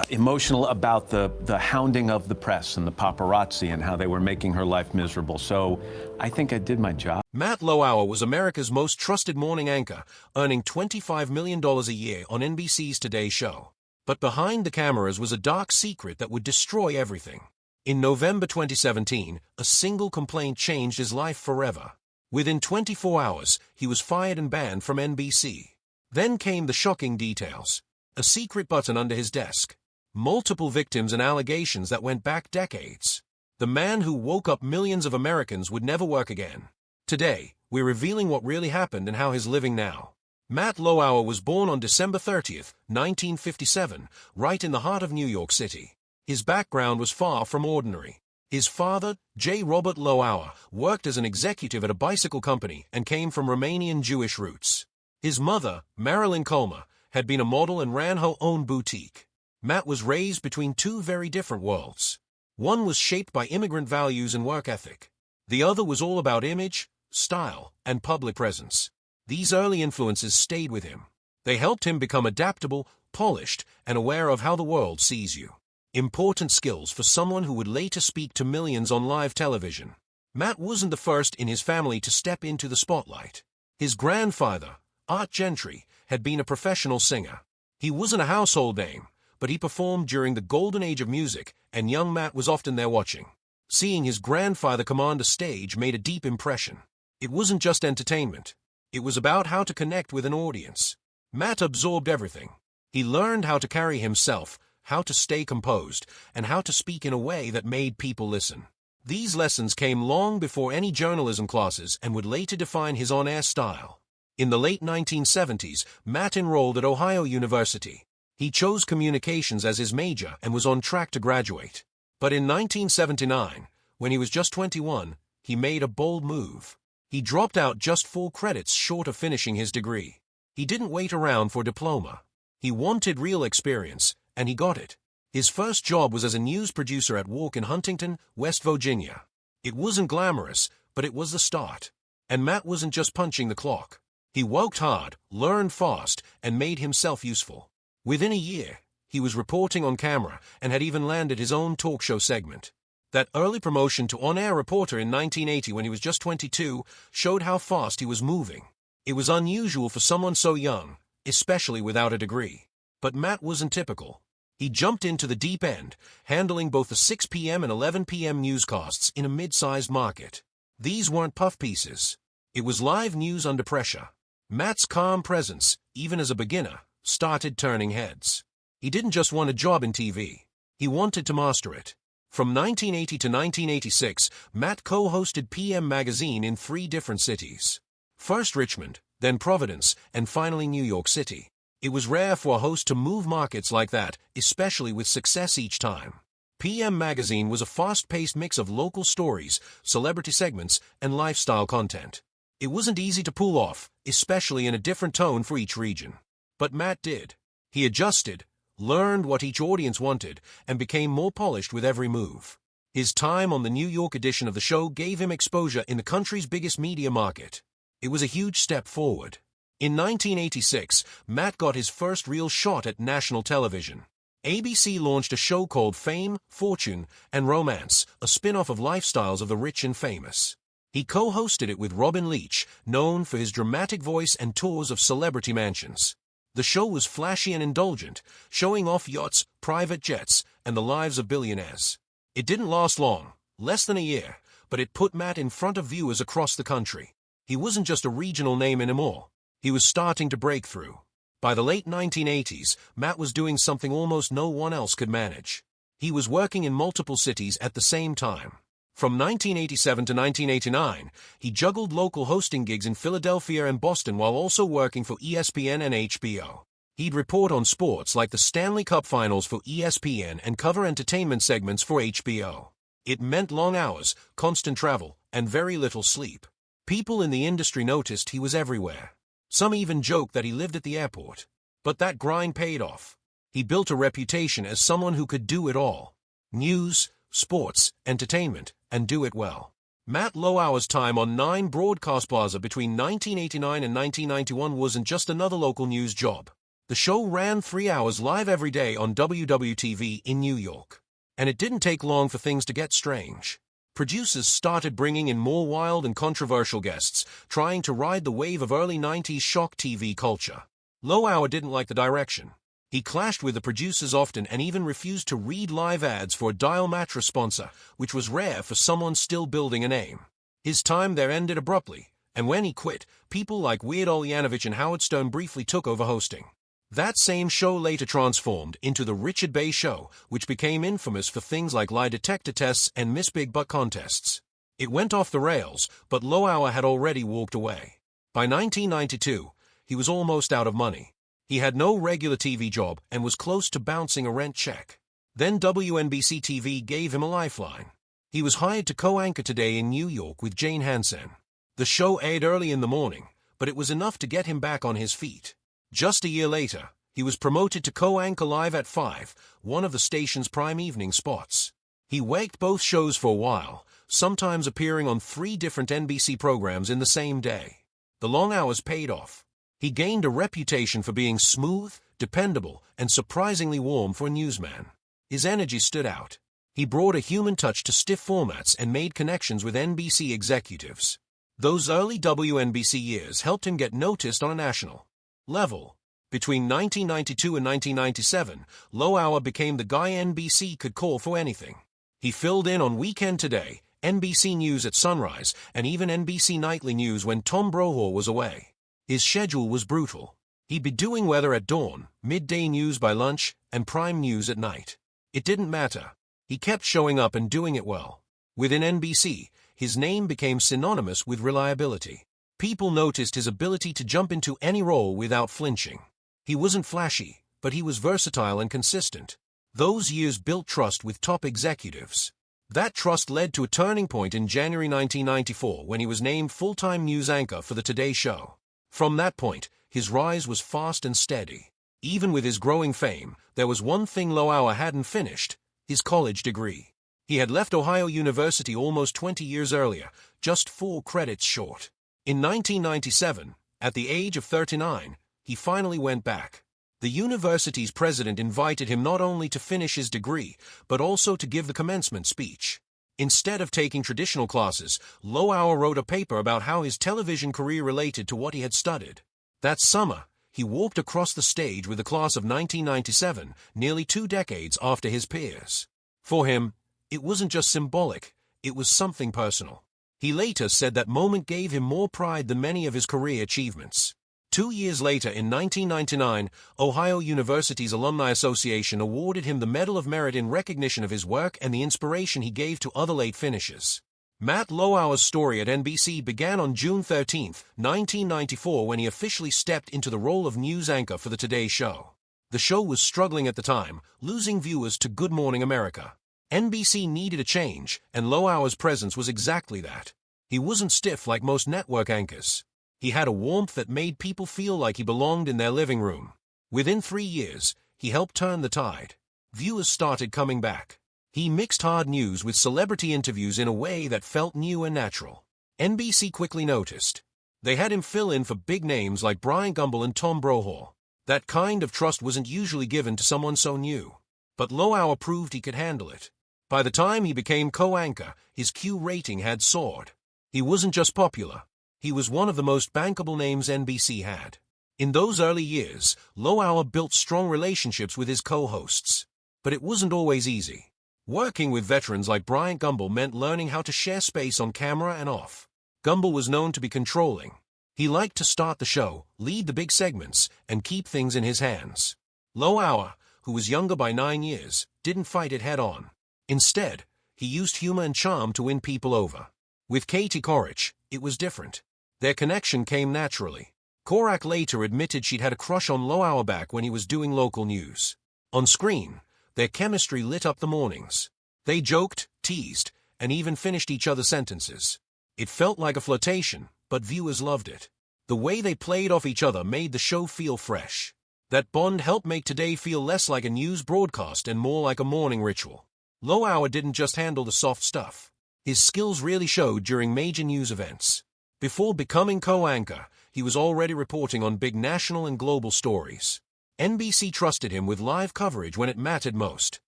emotional about the hounding of the press and the paparazzi and how they were making her life miserable. So I think I did my job. Matt Lauer was America's most trusted morning anchor, earning $25 million a year on NBC's Today Show. But behind the cameras was a dark secret that would destroy everything. In November 2017, a single complaint changed his life forever. Within 24 hours, he was fired and banned from NBC. Then came the shocking details. A secret button under his desk. Multiple victims and allegations that went back decades. The man who woke up millions of Americans would never work again. Today, we're revealing what really happened and how he's living now. Matt Lauer was born on December 30th, 1957, right in the heart of New York City. His background was far from ordinary. His father, J. Robert Lauer, worked as an executive at a bicycle company and came from Romanian Jewish roots. His mother, Marilyn Colmer, had been a model and ran her own boutique. Matt was raised between two very different worlds. One was shaped by immigrant values and work ethic. The other was all about image, style, and public presence. These early influences stayed with him. They helped him become adaptable, polished, and aware of how the world sees you. Important skills for someone who would later speak to millions on live television. Matt wasn't the first in his family to step into the spotlight. His grandfather, Art Gentry, had been a professional singer. He wasn't a household name, but he performed during the golden age of music, and young Matt was often there watching. Seeing his grandfather command a stage made a deep impression. It wasn't just entertainment. It was about how to connect with an audience. Matt absorbed everything. He learned how to carry himself, how to stay composed, and how to speak in a way that made people listen. These lessons came long before any journalism classes and would later define his on-air style. In the late 1970s, Matt enrolled at Ohio University. He chose communications as his major and was on track to graduate. But in 1979, when he was just 21, he made a bold move. He dropped out just 4 credits short of finishing his degree. He didn't wait around for a diploma. He wanted real experience, and he got it. His first job was as a news producer at WARC in Huntington, West Virginia. It wasn't glamorous, but it was the start. And Matt wasn't just punching the clock. He worked hard, learned fast, and made himself useful. Within a year, he was reporting on camera and had even landed his own talk show segment. That early promotion to on-air reporter in 1980 when he was just 22 showed how fast he was moving. It was unusual for someone so young, especially without a degree. But Matt wasn't typical. He jumped into the deep end, handling both the 6 p.m. and 11 p.m. newscasts in a mid-sized market. These weren't puff pieces. It was live news under pressure. Matt's calm presence, even as a beginner, started turning heads. He didn't just want a job in TV. He wanted to master it. From 1980 to 1986, Matt co-hosted PM Magazine in 3 different cities. First Richmond, then Providence, and finally New York City. It was rare for a host to move markets like that, especially with success each time. PM Magazine was a fast-paced mix of local stories, celebrity segments, and lifestyle content. It wasn't easy to pull off, especially in a different tone for each region. But Matt did. He adjusted, learned what each audience wanted, and became more polished with every move. His time on the New York edition of the show gave him exposure in the country's biggest media market. It was a huge step forward. In 1986, Matt got his first real shot at national television. ABC launched a show called Fame, Fortune, and Romance, a spin-off of lifestyles of the rich and famous. He co-hosted it with Robin Leach, known for his dramatic voice and tours of celebrity mansions. The show was flashy and indulgent, showing off yachts, private jets, and the lives of billionaires. It didn't last long, less than a year, but it put Matt in front of viewers across the country. He wasn't just a regional name anymore. He was starting to break through. By the late 1980s, Matt was doing something almost no one else could manage. He was working in multiple cities at the same time. From 1987 to 1989, he juggled local hosting gigs in Philadelphia and Boston while also working for ESPN and HBO. He'd report on sports like the Stanley Cup Finals for ESPN and cover entertainment segments for HBO. It meant long hours, constant travel, and very little sleep. People in the industry noticed he was everywhere. Some even joked that he lived at the airport. But that grind paid off. He built a reputation as someone who could do it all. News, sports, entertainment, and do it well. Matt Lauer's time on 9 Broadcast Plaza between 1989 and 1991 wasn't just another local news job. The show ran 3 hours live every day on WWTV in New York. And it didn't take long for things to get strange. Producers started bringing in more wild and controversial guests, trying to ride the wave of early 90s shock TV culture. Lauer didn't like the direction. He clashed with the producers often and even refused to read live ads for a Dial Mattress sponsor, which was rare for someone still building a name. His time there ended abruptly, and when he quit, people like Weird Al Yankovic and Howard Stern briefly took over hosting. That same show later transformed into The Richard Bay Show, which became infamous for things like lie detector tests and Miss Big Butt contests. It went off the rails, but Lauer had already walked away. By 1992, he was almost out of money. He had no regular TV job and was close to bouncing a rent check. Then WNBC TV gave him a lifeline. He was hired to co-anchor Today in New York with Jane Hansen. The show aired early in the morning, but it was enough to get him back on his feet. Just a year later, he was promoted to co-anchor Live at 5, one of the station's prime evening spots. He worked both shows for a while, sometimes appearing on 3 different NBC programs in the same day. The long hours paid off. He gained a reputation for being smooth, dependable, and surprisingly warm for a newsman. His energy stood out. He brought a human touch to stiff formats and made connections with NBC executives. Those early WNBC years helped him get noticed on a national level. Between 1992 and 1997, Lauer became the guy NBC could call for anything. He filled in on Weekend Today, NBC News at sunrise, and even NBC Nightly News when Tom Brokaw was away. His schedule was brutal. He'd be doing weather at dawn, midday news by lunch, and prime news at night. It didn't matter. He kept showing up and doing it well. Within NBC, his name became synonymous with reliability. People noticed his ability to jump into any role without flinching. He wasn't flashy, but he was versatile and consistent. Those years built trust with top executives. That trust led to a turning point in January 1994 when he was named full-time news anchor for the Today Show. From that point, his rise was fast and steady. Even with his growing fame, there was one thing Lauer hadn't finished: his college degree. He had left Ohio University almost 20 years earlier, just 4 credits short. In 1997, at the age of 39, he finally went back. The university's president invited him not only to finish his degree, but also to give the commencement speech. Instead of taking traditional classes, Lauer wrote a paper about how his television career related to what he had studied. That summer, he walked across the stage with the class of 1997, nearly 2 decades after his peers. For him, it wasn't just symbolic, it was something personal. He later said that moment gave him more pride than many of his career achievements. 2 years later, in 1999, Ohio University's Alumni Association awarded him the Medal of Merit in recognition of his work and the inspiration he gave to other late finishers. Matt Lauer's story at NBC began on June 13, 1994, when he officially stepped into the role of news anchor for the Today Show. The show was struggling at the time, losing viewers to Good Morning America. NBC needed a change, and Lauer's presence was exactly that. He wasn't stiff like most network anchors. He had a warmth that made people feel like he belonged in their living room. Within 3 years, he helped turn the tide. Viewers started coming back. He mixed hard news with celebrity interviews in a way that felt new and natural. NBC quickly noticed. They had him fill in for big names like Bryant Gumbel and Tom Brokaw. That kind of trust wasn't usually given to someone so new. But Lauer proved he could handle it. By the time he became co-anchor, his Q rating had soared. He wasn't just popular. He was one of the most bankable names NBC had. In those early years, Lauer built strong relationships with his co-hosts. But it wasn't always easy. Working with veterans like Bryant Gumbel meant learning how to share space on camera and off. Gumbel was known to be controlling. He liked to start the show, lead the big segments, and keep things in his hands. Lauer, who was younger by 9 years, didn't fight it head-on. Instead, he used humor and charm to win people over. With Katie Couric, it was different. Their connection came naturally. Couric later admitted she'd had a crush on Lauer back when he was doing local news. On screen, their chemistry lit up the mornings. They joked, teased, and even finished each other's sentences. It felt like a flirtation, but viewers loved it. The way they played off each other made the show feel fresh. That bond helped make Today feel less like a news broadcast and more like a morning ritual. Lauer didn't just handle the soft stuff. His skills really showed during major news events. Before becoming co-anchor, he was already reporting on big national and global stories. NBC trusted him with live coverage when it mattered most.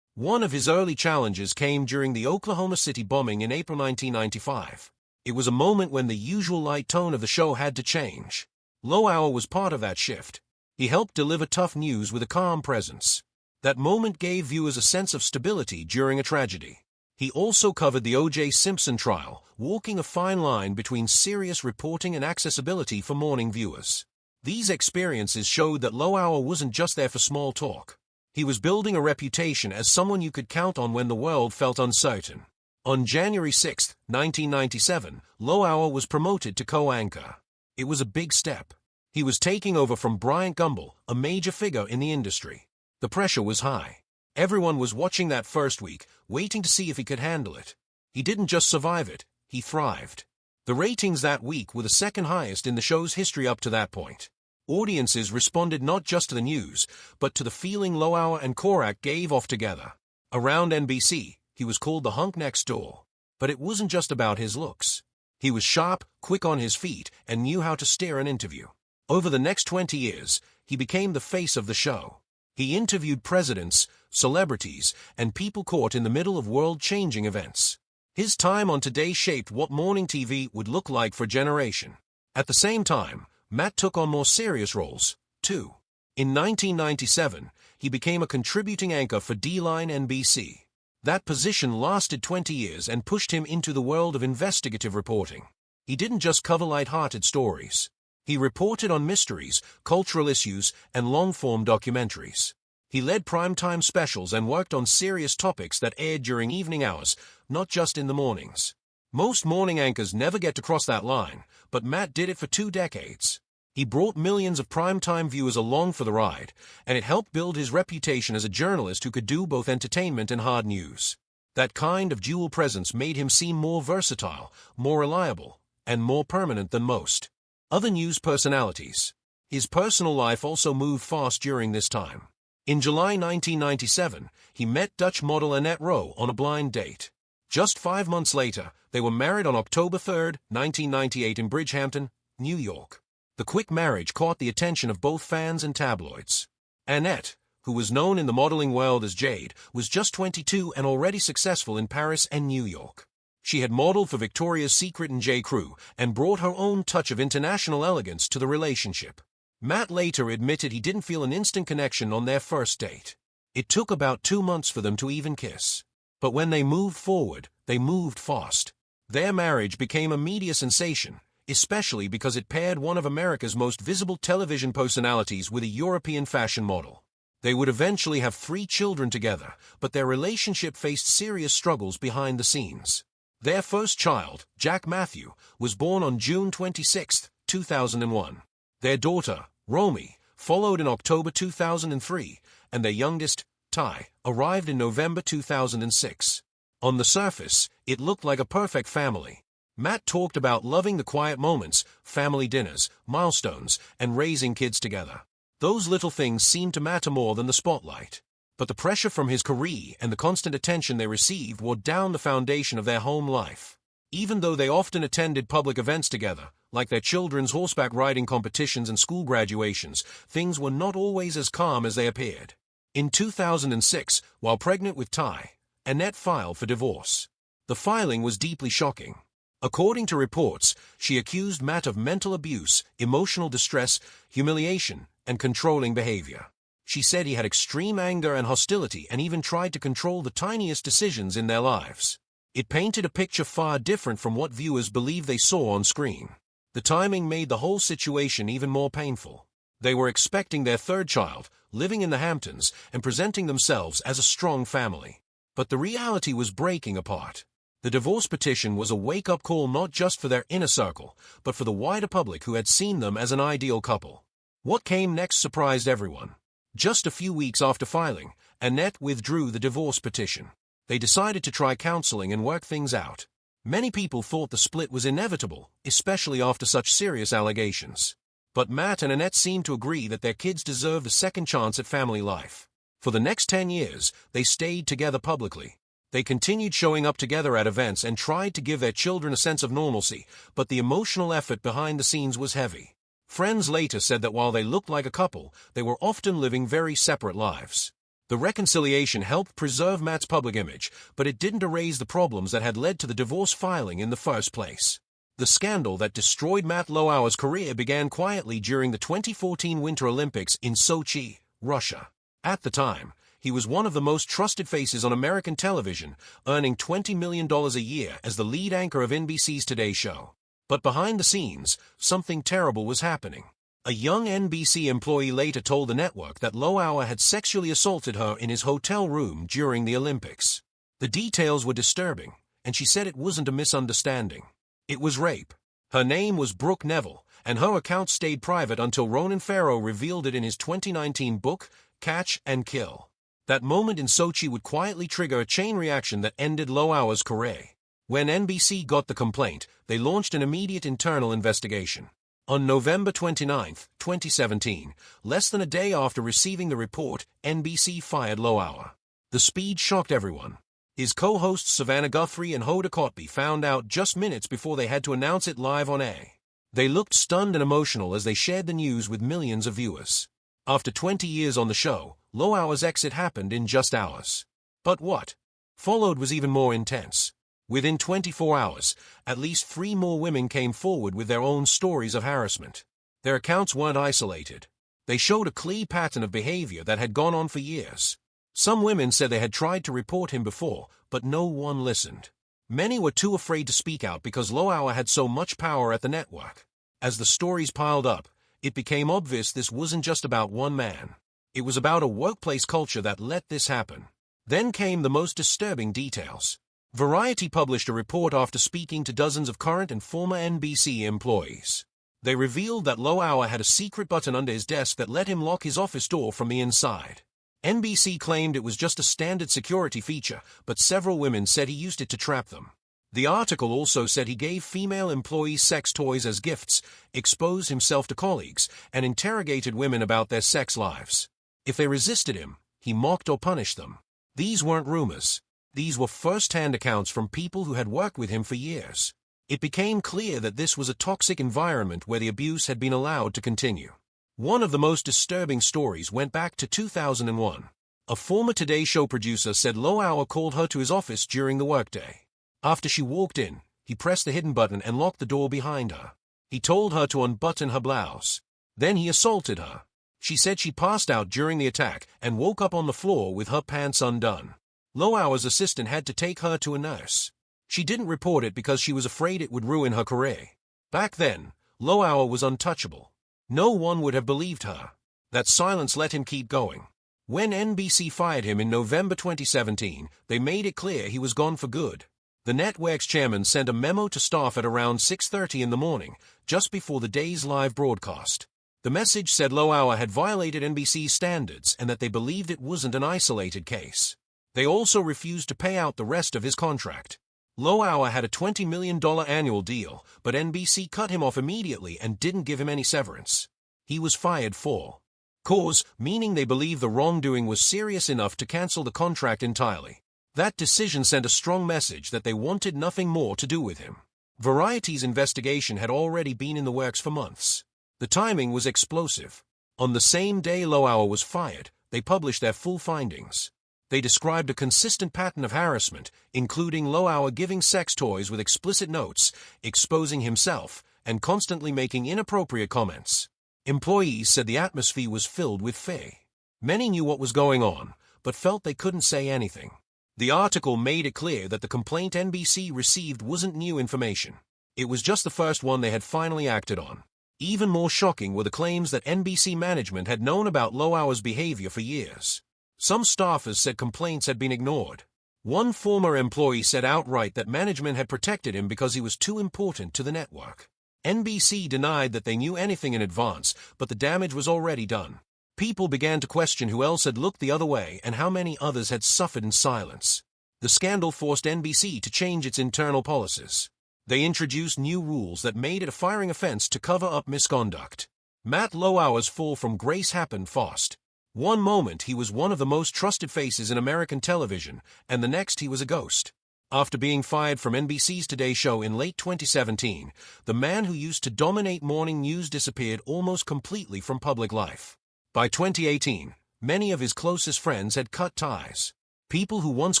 One of his early challenges came during the Oklahoma City bombing in April 1995. It was a moment when the usual light tone of the show had to change. Lauer was part of that shift. He helped deliver tough news with a calm presence. That moment gave viewers a sense of stability during a tragedy. He also covered the O.J. Simpson trial, walking a fine line between serious reporting and accessibility for mourning viewers. These experiences showed that Lauer wasn't just there for small talk. He was building a reputation as someone you could count on when the world felt uncertain. On January 6, 1997, Lauer was promoted to co-anchor. It was a big step. He was taking over from Bryant Gumbel, a major figure in the industry. The pressure was high. Everyone was watching that first week, waiting to see if he could handle it. He didn't just survive it, he thrived. The ratings that week were the second highest in the show's history up to that point. Audiences responded not just to the news, but to the feeling Lauer and Korak gave off together. Around NBC, he was called the hunk next door. But it wasn't just about his looks. He was sharp, quick on his feet, and knew how to steer an interview. Over the next 20 years, he became the face of the show. He interviewed presidents, celebrities, and people caught in the middle of world-changing events. His time on Today shaped what morning TV would look like for a generation. At the same time, Matt took on more serious roles, too. In 1997, he became a contributing anchor for D-Line NBC. That position lasted 20 years and pushed him into the world of investigative reporting. He didn't just cover light-hearted stories. He reported on mysteries, cultural issues, and long-form documentaries. He led primetime specials and worked on serious topics that aired during evening hours, not just in the mornings. Most morning anchors never get to cross that line, but Matt did it for 2 decades. He brought millions of primetime viewers along for the ride, and it helped build his reputation as a journalist who could do both entertainment and hard news. That kind of dual presence made him seem more versatile, more reliable, and more permanent than most. Other news personalities. His personal life also moved fast during this time. In July 1997, he met Dutch model Annette Rowe on a blind date. Just 5 months later, they were married on October 3, 1998 in Bridgehampton, New York. The quick marriage caught the attention of both fans and tabloids. Annette, who was known in the modeling world as Jade, was just 22 and already successful in Paris and New York. She had modeled for Victoria's Secret and J. Crew and brought her own touch of international elegance to the relationship. Matt later admitted he didn't feel an instant connection on their first date. It took about 2 months for them to even kiss. But when they moved forward, they moved fast. Their marriage became a media sensation, especially because it paired one of America's most visible television personalities with a European fashion model. They would eventually have 3 children together, but their relationship faced serious struggles behind the scenes. Their first child, Jack Matthew, was born on June 26, 2001. Their daughter, Romy, followed in October 2003, and their youngest, Ty, arrived in November 2006. On the surface, it looked like a perfect family. Matt talked about loving the quiet moments, family dinners, milestones, and raising kids together. Those little things seemed to matter more than the spotlight. But the pressure from his career and the constant attention they received wore down the foundation of their home life. Even though they often attended public events together, like their children's horseback riding competitions and school graduations, things were not always as calm as they appeared. In 2006, while pregnant with Ty, Annette filed for divorce. The filing was deeply shocking. According to reports, she accused Matt of mental abuse, emotional distress, humiliation, and controlling behavior. She said he had extreme anger and hostility and even tried to control the tiniest decisions in their lives. It painted a picture far different from what viewers believed they saw on screen. The timing made the whole situation even more painful. They were expecting their 3rd child, living in the Hamptons, and presenting themselves as a strong family. But the reality was breaking apart. The divorce petition was a wake-up call not just for their inner circle, but for the wider public who had seen them as an ideal couple. What came next surprised everyone. Just a few weeks after filing, Annette withdrew the divorce petition. They decided to try counseling and work things out. Many people thought the split was inevitable, especially after such serious allegations. But Matt and Annette seemed to agree that their kids deserved a second chance at family life. For the next 10 years, they stayed together publicly. They continued showing up together at events and tried to give their children a sense of normalcy, but the emotional effort behind the scenes was heavy. Friends later said that while they looked like a couple, they were often living very separate lives. The reconciliation helped preserve Matt's public image, but it didn't erase the problems that had led to the divorce filing in the first place. The scandal that destroyed Matt Lauer's career began quietly during the 2014 Winter Olympics in Sochi, Russia. At the time, he was one of the most trusted faces on American television, earning $20 million a year as the lead anchor of NBC's Today Show. But behind the scenes, something terrible was happening. A young NBC employee later told the network that Lauer had sexually assaulted her in his hotel room during the Olympics. The details were disturbing, and she said it wasn't a misunderstanding. It was rape. Her name was Brooke Neville, and her account stayed private until Ronan Farrow revealed it in his 2019 book, Catch and Kill. That moment in Sochi would quietly trigger a chain reaction that ended Lauer's career. When NBC got the complaint, they launched an immediate internal investigation. On November 29, 2017, less than a day after receiving the report, NBC fired Lauer. The speed shocked everyone. His co-hosts Savannah Guthrie and Hoda Kotb found out just minutes before they had to announce it live on air. They looked stunned and emotional as they shared the news with millions of viewers. After 20 years on the show, Lauer's exit happened in just hours. But what followed was even more intense. Within 24 hours, at least 3 more women came forward with their own stories of harassment. Their accounts weren't isolated. They showed a clear pattern of behavior that had gone on for years. Some women said they had tried to report him before, but no one listened. Many were too afraid to speak out because Lauer had so much power at the network. As the stories piled up, it became obvious this wasn't just about one man. It was about a workplace culture that let this happen. Then came the most disturbing details. Variety published a report after speaking to dozens of current and former NBC employees. They revealed that Lauer had a secret button under his desk that let him lock his office door from the inside. NBC claimed it was just a standard security feature, but several women said he used it to trap them. The article also said he gave female employees sex toys as gifts, exposed himself to colleagues, and interrogated women about their sex lives. If they resisted him, he mocked or punished them. These weren't rumors. These were first-hand accounts from people who had worked with him for years. It became clear that this was a toxic environment where the abuse had been allowed to continue. One of the most disturbing stories went back to 2001. A former Today Show producer said Lauer called her to his office during the workday. After she walked in, he pressed the hidden button and locked the door behind her. He told her to unbutton her blouse. Then he assaulted her. She said she passed out during the attack and woke up on the floor with her pants undone. Lauer's assistant had to take her to a nurse. She didn't report it because she was afraid it would ruin her career. Back then, Lauer was untouchable. No one would have believed her. That silence let him keep going. When NBC fired him in November 2017, they made it clear he was gone for good. The network's chairman sent a memo to staff at around 6:30 in the morning, just before the day's live broadcast. The message said Lauer had violated NBC's standards and that they believed it wasn't an isolated case. They also refused to pay out the rest of his contract. Lauer had a $20 million annual deal, but NBC cut him off immediately and didn't give him any severance. He was fired for cause, meaning they believed the wrongdoing was serious enough to cancel the contract entirely. That decision sent a strong message that they wanted nothing more to do with him. Variety's investigation had already been in the works for months. The timing was explosive. On the same day Lauer was fired, they published their full findings. They described a consistent pattern of harassment, including Lauer giving sex toys with explicit notes, exposing himself, and constantly making inappropriate comments. Employees said the atmosphere was filled with fear. Many knew what was going on, but felt they couldn't say anything. The article made it clear that the complaint NBC received wasn't new information. It was just the first one they had finally acted on. Even more shocking were the claims that NBC management had known about Lauer's behavior for years. Some staffers said complaints had been ignored. One former employee said outright that management had protected him because he was too important to the network. NBC denied that they knew anything in advance, but the damage was already done. People began to question who else had looked the other way and how many others had suffered in silence. The scandal forced NBC to change its internal policies. They introduced new rules that made it a firing offense to cover up misconduct. Matt Lauer's fall from grace happened fast. One moment he was one of the most trusted faces in American television, and the next he was a ghost. After being fired from NBC's Today Show in late 2017, the man who used to dominate morning news disappeared almost completely from public life. By 2018, many of his closest friends had cut ties. People who once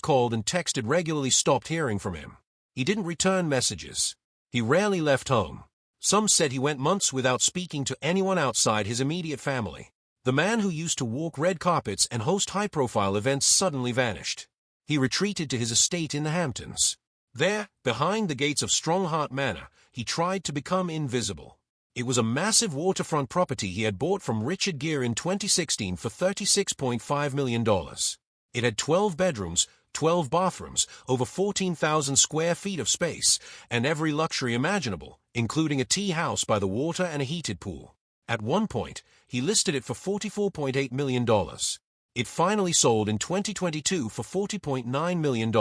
called and texted regularly stopped hearing from him. He didn't return messages. He rarely left home. Some said he went months without speaking to anyone outside his immediate family. The man who used to walk red carpets and host high-profile events suddenly vanished. He retreated to his estate in the Hamptons. There, behind the gates of Strongheart Manor, he tried to become invisible. It was a massive waterfront property he had bought from Richard Gere in 2016 for $36.5 million. It had 12 bedrooms, 12 bathrooms, over 14,000 square feet of space, and every luxury imaginable, including a tea house by the water and a heated pool. At one point, he listed it for $44.8 million. It finally sold in 2022 for $40.9 million.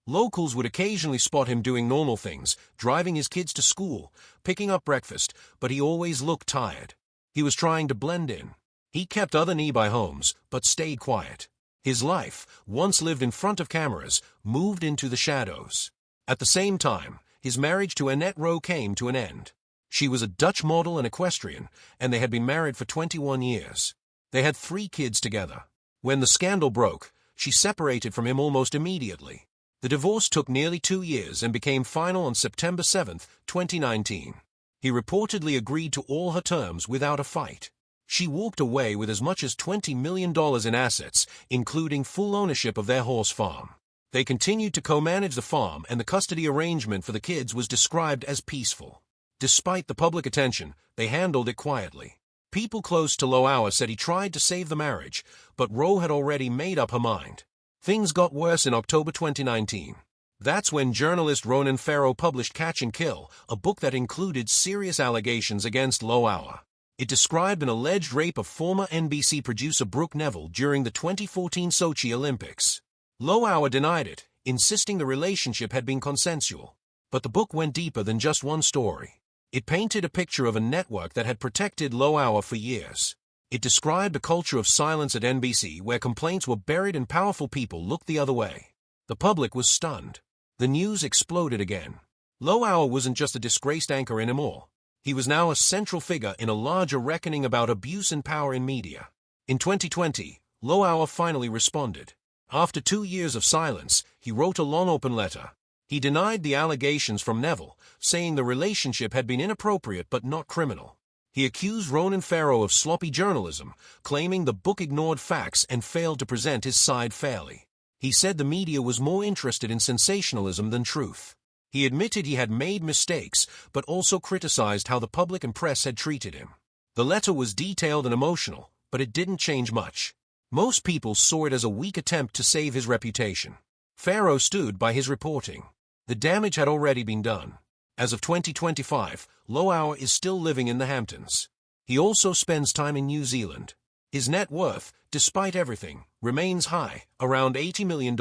Locals would occasionally spot him doing normal things, driving his kids to school, picking up breakfast, but he always looked tired. He was trying to blend in. He kept other nearby homes, but stayed quiet. His life, once lived in front of cameras, moved into the shadows. At the same time, his marriage to Annette Rowe came to an end. She was a Dutch model and equestrian, and they had been married for 21 years. They had 3 kids together. When the scandal broke, she separated from him almost immediately. The divorce took nearly 2 years and became final on September 7, 2019. He reportedly agreed to all her terms without a fight. She walked away with as much as $20 million in assets, including full ownership of their horse farm. They continued to co-manage the farm, and the custody arrangement for the kids was described as peaceful. Despite the public attention, they handled it quietly. People close to Lauer said he tried to save the marriage, but Rowe had already made up her mind. Things got worse in October 2019. That's when journalist Ronan Farrow published Catch and Kill, a book that included serious allegations against Lauer. It described an alleged rape of former NBC producer Brooke Neville during the 2014 Sochi Olympics. Lauer denied it, insisting the relationship had been consensual. But the book went deeper than just one story. It painted a picture of a network that had protected Lauer for years. It described a culture of silence at NBC where complaints were buried and powerful people looked the other way. The public was stunned. The news exploded again. Lauer wasn't just a disgraced anchor anymore. He was now a central figure in a larger reckoning about abuse and power in media. In 2020, Lauer finally responded. After 2 years of silence, he wrote a long open letter. He denied the allegations from Neville, saying the relationship had been inappropriate but not criminal. He accused Ronan Farrow of sloppy journalism, claiming the book ignored facts and failed to present his side fairly. He said the media was more interested in sensationalism than truth. He admitted he had made mistakes, but also criticized how the public and press had treated him. The letter was detailed and emotional, but it didn't change much. Most people saw it as a weak attempt to save his reputation. Farrow stood by his reporting. The damage had already been done. As of 2025, Lauer is still living in the Hamptons. He also spends time in New Zealand. His net worth, despite everything, remains high, around $80 million.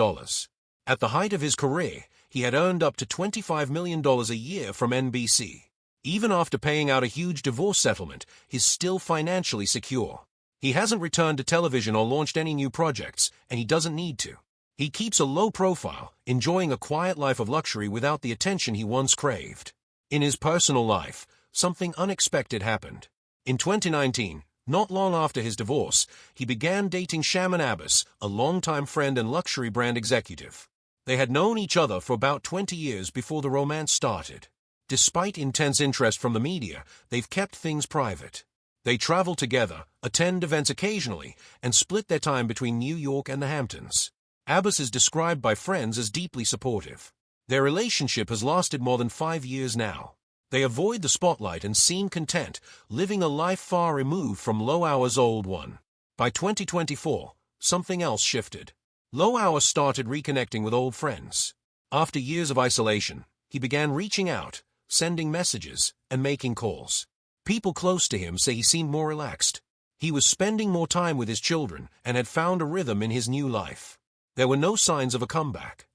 At the height of his career, he had earned up to $25 million a year from NBC. Even after paying out a huge divorce settlement, he's still financially secure. He hasn't returned to television or launched any new projects, and he doesn't need to. He keeps a low profile, enjoying a quiet life of luxury without the attention he once craved. In his personal life, something unexpected happened. In 2019, not long after his divorce, he began dating Shaman Abbas, a longtime friend and luxury brand executive. They had known each other for about 20 years before the romance started. Despite intense interest from the media, they've kept things private. They travel together, attend events occasionally, and split their time between New York and the Hamptons. Abbas is described by friends as deeply supportive. Their relationship has lasted more than 5 years now. They avoid the spotlight and seem content, living a life far removed from Lauer's old one. By 2024, something else shifted. Lauer started reconnecting with old friends. After years of isolation, he began reaching out, sending messages, and making calls. People close to him say he seemed more relaxed. He was spending more time with his children and had found a rhythm in his new life. There were no signs of a comeback.